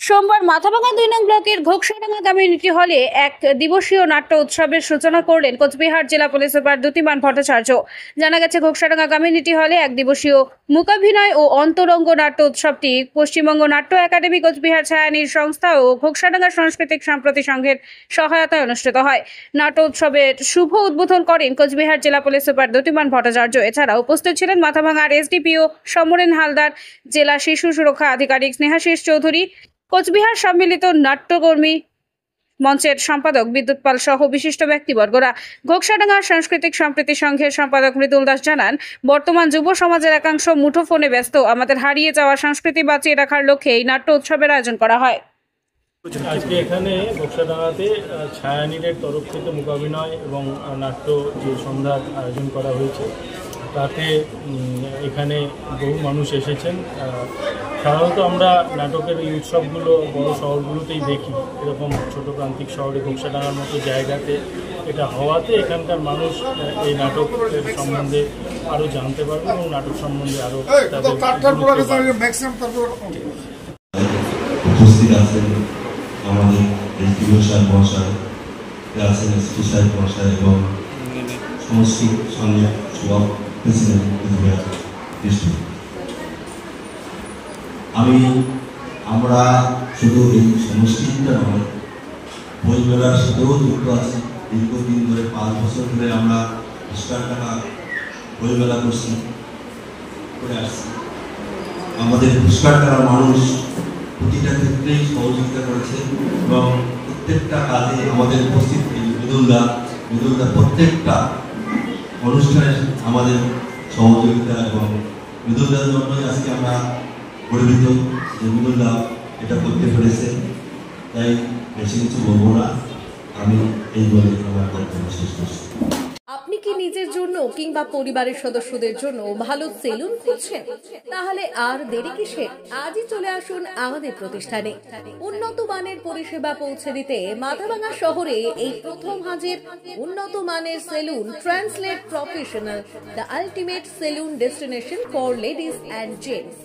সোমবার মাথাভাঙা ২ নং ব্লকের ঘোকসাডাঙ্গা কমিউনিটি হলে এক দিবসীয় নাট্য উৎসবের সূচনা করলেন কোচবিহার জেলা পুলিশ সুপার দ্যুতিমান ভট্টাচার্য। জানা গেছে, ঘোকসাডাঙ্গা কমিউনিটি হলে এক দিবসীয় মূকাভিনয় ও অন্তরঙ্গ নাট্য উৎসবটি পশ্চিমবঙ্গ নাট্য একাডেমি, কোচবিহার ছায়ানীড় সংস্থা ও ঘোকসাডাঙ্গা সাংস্কৃতিক সম্প্রতি সংঘের সহায়তায় অনুষ্ঠিত হয়। নাট্য উৎসবের শুভ উদ্বোধন করেন কোচবিহার জেলা পুলিশ সুপার দ্যুতিমান ভট্টাচার্য। এছাড়া উপস্থিত ছিলেন মাথাভাঙার এসডিপিও সমরেন হালদার, জেলা শিশু সুরক্ষা আধিকারিক স্নেহাশিস চৌধুরী, কোচবিহার সম্মিলিত নাট্যকর্মী মঞ্চের সম্পাদক বিদ্যুৎ পাল সহ বিশিষ্ট ব্যক্তিবর্গরা। ঘোকসাডাঙ্গা সাংস্কৃতিক সম্প্রীতি সংঘের সম্পাদক মৃদুল দাস জানান, বর্তমান যুব সমাজের একাংশ মুঠোফোনে ব্যস্ত। আমাদের হারিয়ে যাওয়া সংস্কৃতি বাঁচিয়ে রাখার লক্ষ্যে এই নাট্য উৎসবের আয়োজন করা হয়। আজকে এখানে ঘোকসাডাঙ্গাতে ছায়ানীড়ের তরফ থেকে মূকাভিনয় এবং নাট্য যে সন্ধ্যার আয়োজন করা হয়েছে, তাতে এখানে বহু মানুষ এসেছেন। সাধারণত আমরা নাটকের এই উৎসবগুলো বড় শহরগুলোতেই দেখি, এরকম ছোটো প্রান্তিক শহরে ঘোকসাডাঙ্গার মতো জায়গাতে এটা হওয়াতে এখানকার মানুষ এই নাটকের সম্বন্ধে আরও জানতে পারবে এবং নাটক সম্বন্ধে আরও উপস্থিত আছেন আমাদের এসডিও সাহেব মহাশয়, আছেন এসপি সাহেব মহাশয় এবং সমস্ত সঙ্গে প্রেসিডেন্ট ডিস্ট্রিক্ট। আমরা শুধু এই সমষ্টিটা নয়, বইমেলার সাথেও যুক্ত আছি। দীর্ঘদিন ধরে 5 বছর ধরে আমরা ঘোষকারডাঙ্গা বইমেলা করে আসছি। আমাদের ঘোষকারডাঙ্গার মানুষ প্রতিটা ক্ষেত্রেই সহযোগিতা করেছে এবং প্রত্যেকটা কাজে আমাদের উপস্থিত মৃদুলদা প্রত্যেকটা অনুষ্ঠানে আমাদের সহযোগিতা, এবং মৃদুলদার জন্যই আজকে আমরা গর্বিত যে মৃদুলদা এটা করতে পেরেছে। তাই বেশি কিছু বলবো না, আমি এই বলে আমার বক্তব্য শেষ করছি। আপনি কি নিজের জন্য কিংবা পরিবারের সদস্যদের জন্য ভালো সেলুন খুঁজছেন? তাহলে আর দেরি কিসের? আজই চলে আসুন আমাদের প্রতিষ্ঠানে। উন্নত মানের পরিষেবা পৌঁছে দিতে মাথাভাঙা শহরে এই প্রথম হাজির উন্নত মানের salon translate professional, the ultimate salon destination for ladies and gents.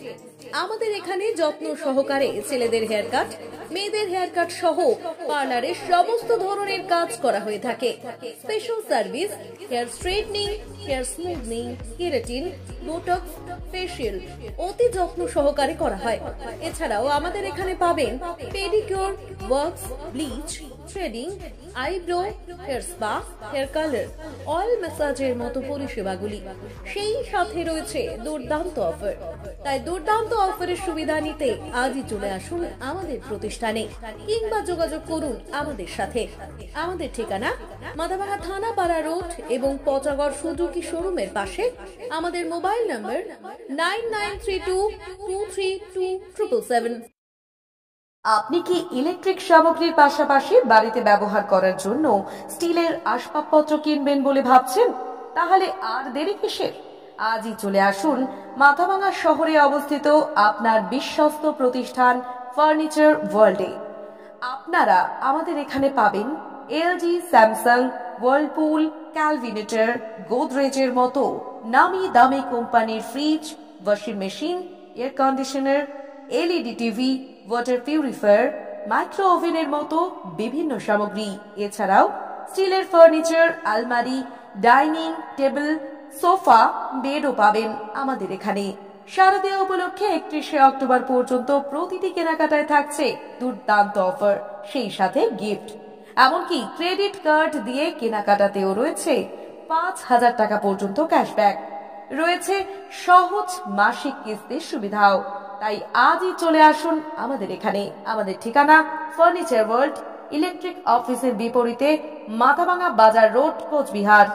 আমাদের এখানে যত্ন সহকারে ছেলেদের হেয়ার কাট, মেয়েদের হেয়ার কাট সহ পার্লারের সমস্ত ধরনের কাজ করা হয়ে থাকে। Special service, hair straightening, hair smoothening, keratin, botox, facial অতি যত্ন সহকারে করা হয়। এছাড়াও আমাদের এখানে পাবেন pedicure, wax, bleach, threading, eyebrow, hair spa, hair colour, oil ম্যাসাজের মতো পরিষেবাগুলি। সেই সাথে রয়েছে দুর্দান্ত অফার। তাই দুর্দান্ত অফারের সুবিধা নিতে আজই চলে আসুন আমাদের প্রতিষ্ঠানে কিংবা যোগাযোগ করুন আমাদের সাথে। আমাদের ঠিকানা মাথাভাঙা থানাপাড়া রোড এবং পচাগড় সুজুকি শোরুমের পাশে। আমাদের মোবাইল নম্বর 9932232777। আপনি কি ইলেকট্রিক সামগ্রীর পাশাপাশি বাড়িতে ব্যবহার করার জন্য স্টিলের আসবাবপত্র কিনবেন বলে ভাবছেন? তাহলে আর দেরি কিসের? আজই চলে আসুন মাথাভাঙা শহরে অবস্থিত আপনার বিশ্বস্ত প্রতিষ্ঠান ফার্নিচার ওয়ার্ল্ডে। আপনারা আমাদের এখানে পাবেন এলজি, স্যামসাং, ওয়ার্লপুল, ক্যালভিনেটর, গোদরেজের মতো নামি দামি কোম্পানির fridge, washing machine, air conditioner, LED TV, water purifier, micro ওভেনের মতো বিভিন্ন সামগ্রী। এছাড়াও স্টিলের ফার্নিচার, আলমারি, ডাইনিং টেবিল, সোফা, বেডও পাবেন আমাদের এখানে। শারদীয়া উপলক্ষে 31শে অক্টোবর পর্যন্ত প্রতিটি কেনাকাটায় থাকছে দুর্দান্ত অফার, সেই সাথে গিফট। এমনকি ক্রেডিট কার্ড দিয়ে কেনাকাটাতেও রয়েছে 5000 টাকা পর্যন্ত ক্যাশব্যাক। রয়েছে সহজ মাসিক কিস্তির সুবিধাও। তাই আজই চলে আসুন আমাদের এখানে। আমাদের ঠিকানা ফার্নিচার ওয়ার্ল্ড, ইলেকট্রিক অফিসের বিপরীতে, মাথাভাঙা বাজার রোড, কোচবিহার।